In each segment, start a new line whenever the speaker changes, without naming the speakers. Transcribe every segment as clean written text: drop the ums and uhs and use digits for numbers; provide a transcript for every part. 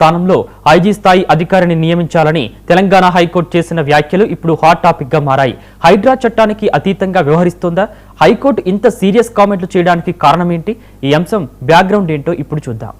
స్థానంలో ఐజీ స్థాయి అధికారిని నియమించాలని తెలంగాణ హైకోర్టు చేసిన వ్యాఖ్యలు ఇప్పుడు హాట్ టాపిక్ గా మారాయి. హైడ్రా చట్టానికి అతీతంగా వ్యవహరిస్తోందా? హైకోర్టు ఇంత సీరియస్ కామెంట్లు చేయడానికి కారణం ఏంటి? ఈ అంశం బ్యాక్గ్రౌండ్ ఏంటో ఇప్పుడు చూద్దాం.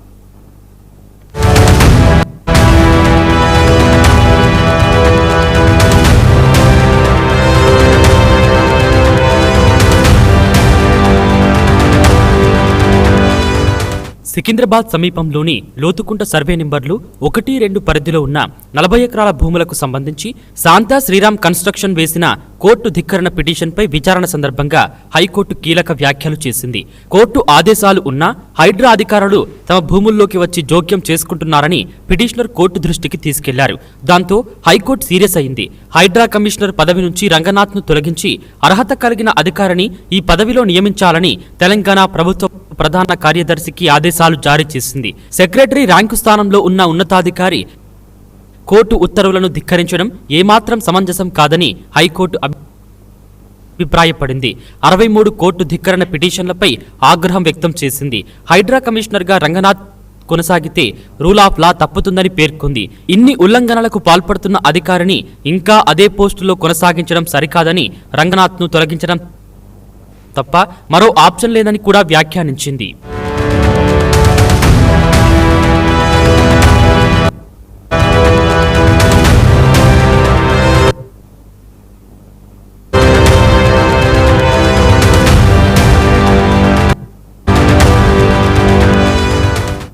సికింద్రాబాద్ సమీపంలోని లోతుకుంట సర్వే నెంబర్లు 1-2 పరిధిలో ఉన్న 40 ఎకరాల భూములకు సంబంధించి శాంతా శ్రీరామ్ కన్స్ట్రక్షన్ వేసిన కోర్టు ధిక్కరణ పిటిషన్పై విచారణ సందర్భంగా హైకోర్టు కీలక వ్యాఖ్యలు చేసింది. కోర్టు ఆదేశాలు ఉన్నా హైడ్రా అధికారులు తమ భూముల్లోకి వచ్చి జోక్యం చేసుకుంటున్నారని పిటిషనర్ కోర్టు దృష్టికి తీసుకెళ్లారు. దాంతో హైకోర్టు సీరియస్ అయింది. హైడ్రా కమిషనర్ పదవి నుంచి రంగనాథ్ను తొలగించి అర్హత కలిగిన అధికారిని ఈ పదవిలో నియమించాలని తెలంగాణ ప్రభుత్వ ప్రధాన కార్యదర్శికి ఆదేశాలు జారీ చేసింది. సెక్రటరీ ర్యాంకు స్థానంలో ఉన్న ఉన్నతాధికారి కోర్టు ఉత్తర్వులను ధిక్కరించడం ఏమాత్రం సమంజసం కాదని హైకోర్టు అభిప్రాయపడింది. 63 కోర్టు ధిక్కరణ పిటిషన్లపై ఆగ్రహం వ్యక్తం చేసింది. హైడ్రా కమిషనర్గా రంగనాథ్ కొనసాగితే రూల్ ఆఫ్ లా తప్పుతుందని పేర్కొంది. ఇన్ని ఉల్లంఘనలకు పాల్పడుతున్న అధికారిని ఇంకా అదే పోస్టులో కొనసాగించడం సరికాదని, రంగనాథ్ను తొలగించడం తప్ప మరో ఆప్షన్ లేదని కూడా వ్యాఖ్యానించింది.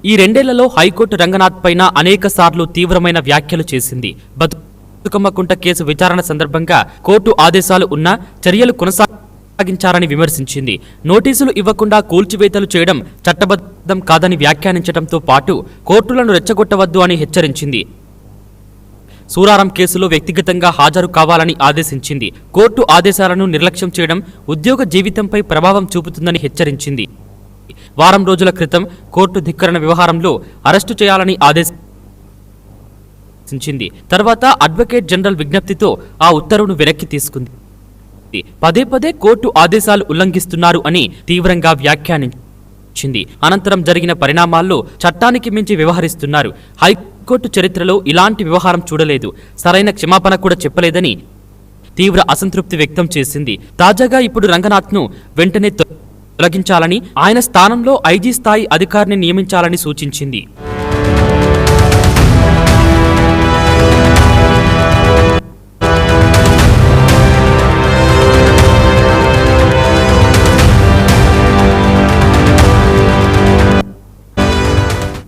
ఈ 2 ఏళ్లలో హైకోర్టు రంగనాథ్ పైన అనేక సార్లు తీవ్రమైన వ్యాఖ్యలు చేసింది. బతుకమ్మకుంట కేసు విచారణ సందర్భంగా కోర్టు ఆదేశాలు ఉన్నా చర్యలు కొనసాగించారని విమర్శించింది. నోటీసులు ఇవ్వకుండా కూల్చివేతలు చేయడం చట్టబద్ధం కాదని వ్యాఖ్యానించడంతో పాటు కోర్టులను రెచ్చగొట్టవద్దు అని హెచ్చరించింది. సూరారం కేసులో వ్యక్తిగతంగా హాజరు కావాలని ఆదేశించింది. కోర్టు ఆదేశాలను నిర్లక్ష్యం చేయడం ఉద్యోగ జీవితంపై ప్రభావం చూపుతుందని హెచ్చరించింది. వారం రోజుల క్రితం కోర్టు ధిక్కరణ వ్యవహారంలో అరెస్టు చేయాలని ఆదేశించింది. తర్వాత అడ్వకేట్ జనరల్ విజ్ఞప్తితో ఆ ఉత్తర్వును వెనక్కి తీసుకుంది. పదే పదే కోర్టు ఆదేశాలు ఉల్లంఘిస్తున్నారు అని తీవ్రంగా వ్యాఖ్యానించింది. అనంతరం జరిగిన పరిణామాల్లో చట్టానికి మించి వ్యవహరిస్తున్నారు. హైకోర్టు చరిత్రలో ఇలాంటి వ్యవహారం చూడలేదు, సరైన క్షమాపణ కూడా చెప్పలేదని తీవ్ర అసంతృప్తి వ్యక్తం చేసింది. తాజాగా ఇప్పుడు రంగనాథ్ను వెంటనే తొలగించాలని, ఆయన స్థానంలో ఐజీ స్థాయి అధికారిని నియమించాలని సూచించింది.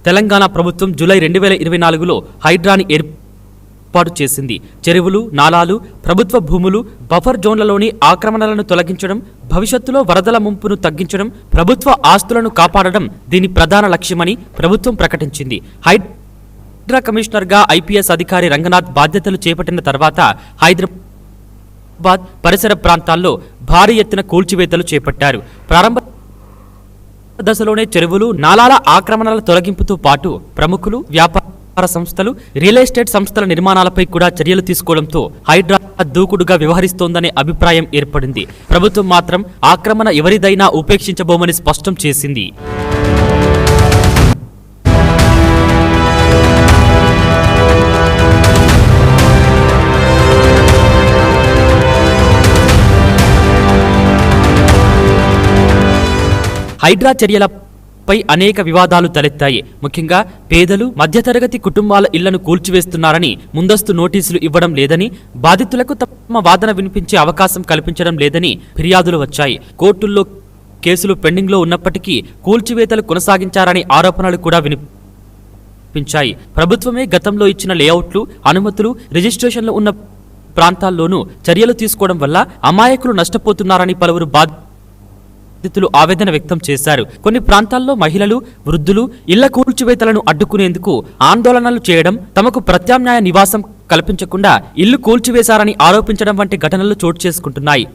తెలంగాణ ప్రభుత్వం జూలై 2024లో హైడ్రాని ఏర్పాటు చేసింది. చెరువులు, నాలాలు, ప్రభుత్వ భూములు, బఫర్ జోన్లలోని ఆక్రమణలను తొలగించడం, భవిష్యత్తులో వరదల ముంపును తగ్గించడం, ప్రభుత్వ ఆస్తులను కాపాడడం దీని ప్రధాన లక్ష్యమని ప్రభుత్వం ప్రకటించింది. హైడ్రా కమిషనర్గా ఐపీఎస్ అధికారి రంగనాథ్ బాధ్యతలు చేపట్టిన తర్వాత హైదరాబాద్ పరిసర ప్రాంతాల్లో భారీ ఎత్తున కూల్చివేతలు చేపట్టారు. ప్రారంభ దశలోనే చెరువులు, నాలాల ఆక్రమణల తొలగింపుతో పాటు ప్రముఖులు, వ్యాపార సంస్థలు, రియల్ ఎస్టేట్ సంస్థల నిర్మాణాలపై కూడా చర్యలు తీసుకోవడంతో హైడ్రా దూకుడుగా వ్యవహరిస్తోందనే అభిప్రాయం ఏర్పడింది. ప్రభుత్వం మాత్రం ఆక్రమణ ఎవరిదైనా ఉపేక్షించబోమని స్పష్టం చేసింది. హైడ్రా చర్యలపై అనేక వివాదాలు తలెత్తాయి. ముఖ్యంగా పేదలు, మధ్యతరగతి కుటుంబాల ఇళ్లను కూల్చివేస్తున్నారని, ముందస్తు నోటీసులు ఇవ్వడం లేదని, బాధితులకు తమ వాదన వినిపించే అవకాశం కల్పించడం లేదని ఫిర్యాదులు వచ్చాయి. కోర్టుల్లో కేసులు పెండింగ్లో ఉన్నప్పటికీ కూల్చివేతలు కొనసాగించారని ఆరోపణలు కూడా వినిపించాయి. ప్రభుత్వమే గతంలో ఇచ్చిన లేఅవుట్లు, అనుమతులు, రిజిస్ట్రేషన్లు ఉన్న ప్రాంతాల్లోనూ చర్యలు తీసుకోవడం వల్ల అమాయకులు నష్టపోతున్నారని పలువురు బాధితులు ఆవేదన వ్యక్తం చేశారు. కొన్ని ప్రాంతాల్లో మహిళలు, వృద్ధులు ఇళ్ల కూల్చివేతలను అడ్డుకునేందుకు ఆందోళనలు చేయడం, తమకు ప్రత్యామ్నాయ నివాసం కల్పించకుండా ఇల్లు కూల్చివేశారని ఆరోపించడం వంటి ఘటనలు చోటు చేసుకుంటున్నాయి.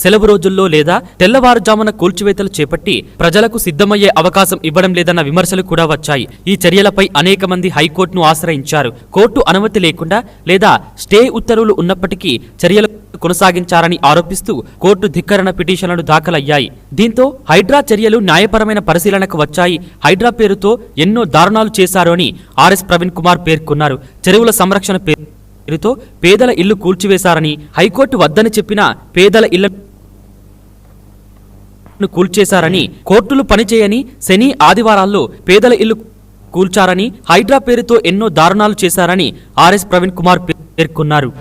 సెలవు రోజుల్లో లేదా తెల్లవారుజామున కూల్చివేతలు చేపట్టి ప్రజలకు సిద్ధమయ్యే అవకాశం ఇవ్వడం లేదన్న విమర్శలు కూడా వచ్చాయి. ఈ చర్యలపై అనేక మంది హైకోర్టును ఆశ్రయించారు. కోర్టు అనుమతి లేకుండా లేదా స్టే ఉత్తర్వులు ఉన్నప్పటికీ చర్యలు కొనసాగించారని ఆరోపిస్తూ కోర్టు ధిక్కరణ పిటిషన్లు దాఖలయ్యాయి. దీంతో హైడ్రా చర్యలు న్యాయపరమైన పరిశీలనకు వచ్చాయి. హైడ్రా పేరుతో ఎన్నో దారుణాలు చేశారు అని ఆర్ఎస్ ప్రవీణ్ కుమార్ పేర్కొన్నారు. చెరువుల సంరక్షణ పేరుతో పేదల ఇల్లు కూల్చివేశారని, హైకోర్టు వద్దని చెప్పినా పేదల ఇళ్లను కూల్చేశారని, కోర్టులు పనిచేయని శని ఆదివారాల్లో పేదల ఇల్లు కూల్చారని, హైడ్రా పేరుతో ఎన్నో దారుణాలు చేశారని ఆర్ఎస్ ప్రవీణ్ కుమార్ పేర్కొన్నారు.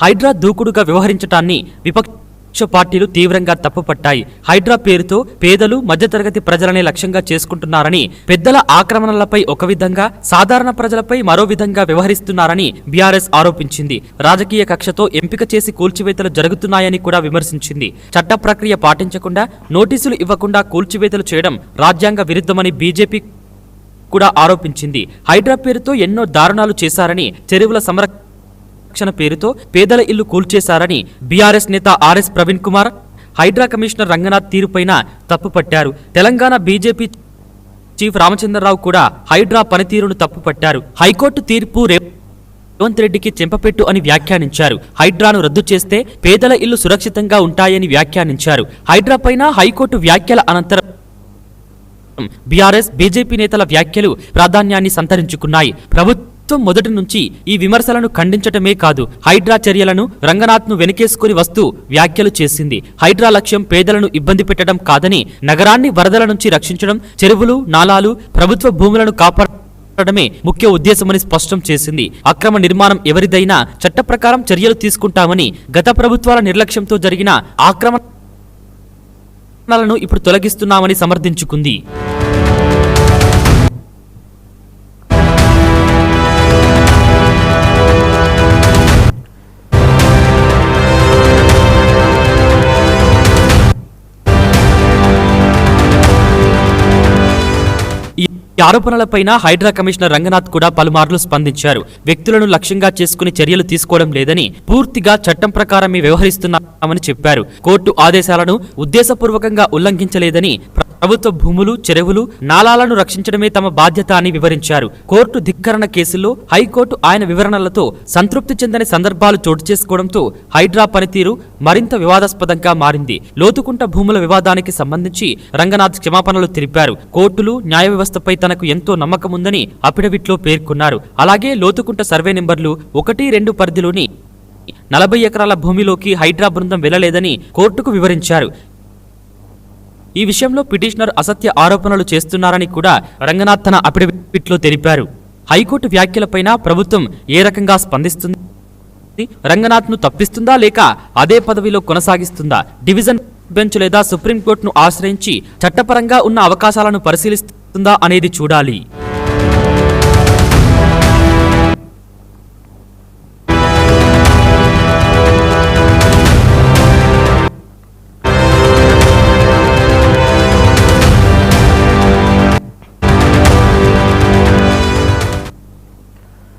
హైడ్రా దూకుడుగా వ్యవహరించడాన్ని విపక్ష పార్టీలు తీవ్రంగా తప్పుపట్టాయి. హైడ్రా పేరుతో పేదలు, మధ్యతరగతి ప్రజలనే లక్ష్యంగా చేసుకుంటున్నారని, పెద్దల ఆక్రమణలపై ఒక విధంగా, సాధారణ ప్రజలపై మరో విధంగా వ్యవహరిస్తున్నారని బీఆర్ఎస్ ఆరోపించింది. రాజకీయ కక్షతో ఎంపిక చేసి కూల్చివేతలు జరుగుతున్నాయని కూడా విమర్శించింది. చట్ట ప్రక్రియ పాటించకుండా, నోటీసులు ఇవ్వకుండా కూల్చివేతలు చేయడం రాజ్యాంగ విరుద్ధమని బీజేపీ కూడా ఆరోపించింది. హైడ్రా పేరుతో ఎన్నో దారుణాలు చేశారని, చెరువుల సంరక్షణ పేరుతో పేదల ఇల్లు కూల్చేశారని బీఆర్ఎస్ నేత ఆర్ఎస్ ప్రవీణ్ కుమార్, హైడ్రా కమిషనర్ రంగనాథ్ తీరుపైన తప్పుపట్టారు. తెలంగాణ బీజేపీ చీఫ్ రామచంద్రరావు కూడా హైడ్రా పనితీరును తప్పుపట్టారు. హైకోర్టు తీర్పు రేవంత్ రెడ్డికి చెంపపెట్టు అని వ్యాఖ్యానించారు. హైడ్రాను రద్దు చేస్తే పేదల ఇల్లు సురక్షితంగా ఉంటాయని వ్యాఖ్యానించారు. హైడ్రా పైన హైకోర్టు వ్యాఖ్యల అనంతరం బీఆర్ఎస్, బీజేపీ నేతల వ్యాఖ్యలు ప్రాధాన్యాన్ని సంతరించుకున్నాయి. ప్రభుత్వం మొదటి నుంచి ఈ విమర్శలను ఖండించటమే కాదు, హైడ్రా చర్యలను రంగనాథ్ను వెనకేసుకుని వస్తూ వ్యాఖ్యలు చేసింది. హైడ్రా లక్ష్యం పేదలను ఇబ్బంది పెట్టడం కాదని, నగరాన్ని వరదల నుంచి రక్షించడం, చెరువులు, నాలాలు, ప్రభుత్వ భూములను కాపాడమే ముఖ్య ఉద్దేశమని స్పష్టం చేసింది. అక్రమ నిర్మాణం ఎవరిదైనా చట్ట ప్రకారం చర్యలు తీసుకుంటామని, గత ప్రభుత్వాల నిర్లక్ష్యంతో జరిగిన ఆక్రమణలను ఇప్పుడు తొలగిస్తున్నామని సమర్థించుకుంది. ఈ ఆరోపణలపైన హైడ్రా కమిషనర్ రంగనాథ్ కూడా పలుమార్లు స్పందించారు. వ్యక్తులను లక్ష్యంగా చేసుకుని చర్యలు తీసుకోవడం లేదని, పూర్తిగా చట్టం ప్రకారమే వ్యవహరిస్తున్నామని చెప్పారు. కోర్టు ఆదేశాలను ఉద్దేశపూర్వకంగా ఉల్లంఘించలేదని, ప్రభుత్వ భూములు, చెరువులు, నాలాలను రక్షించడమే తమ బాధ్యత అని వివరించారు. కోర్టు ధిక్కరణ కేసుల్లో హైకోర్టు ఆయన వివరణలతో సంతృప్తి చెందని సందర్భాలు చోటు చేసుకోవడంతో హైడ్రా పనితీరు మరింత వివాదాస్పదంగా మారింది. లోతుకుంట భూముల వివాదానికి సంబంధించి రంగనాథ్ క్షమాపణలు తెలిపారు. కోర్టులు, న్యాయ వ్యవస్థపై తనకు ఎంతో నమ్మకం ఉందని అఫిడవిట్లో పేర్కొన్నారు. అలాగే లోతుకుంట సర్వే నెంబర్లు 1, 2 పరిధిలోని 40 ఎకరాల భూమిలోకి హైడ్రా బృందం వెళ్లలేదని కోర్టుకు వివరించారు. ఈ విషయంలో పిటిషనర్ అసత్య ఆరోపణలు చేస్తున్నారని కూడా రంగనాథ్ తన అఫిడవిట్లో తెలిపారు. హైకోర్టు వ్యాఖ్యలపైన ప్రభుత్వం ఏ రకంగా స్పందిస్తుంది? రంగనాథ్ను తప్పిస్తుందా లేక అదే పదవిలో కొనసాగిస్తుందా? డివిజన్ బెంచ్ లేదా సుప్రీంకోర్టును ఆశ్రయించి చట్టపరంగా ఉన్న అవకాశాలను పరిశీలిస్తుందా అనేది చూడాలి.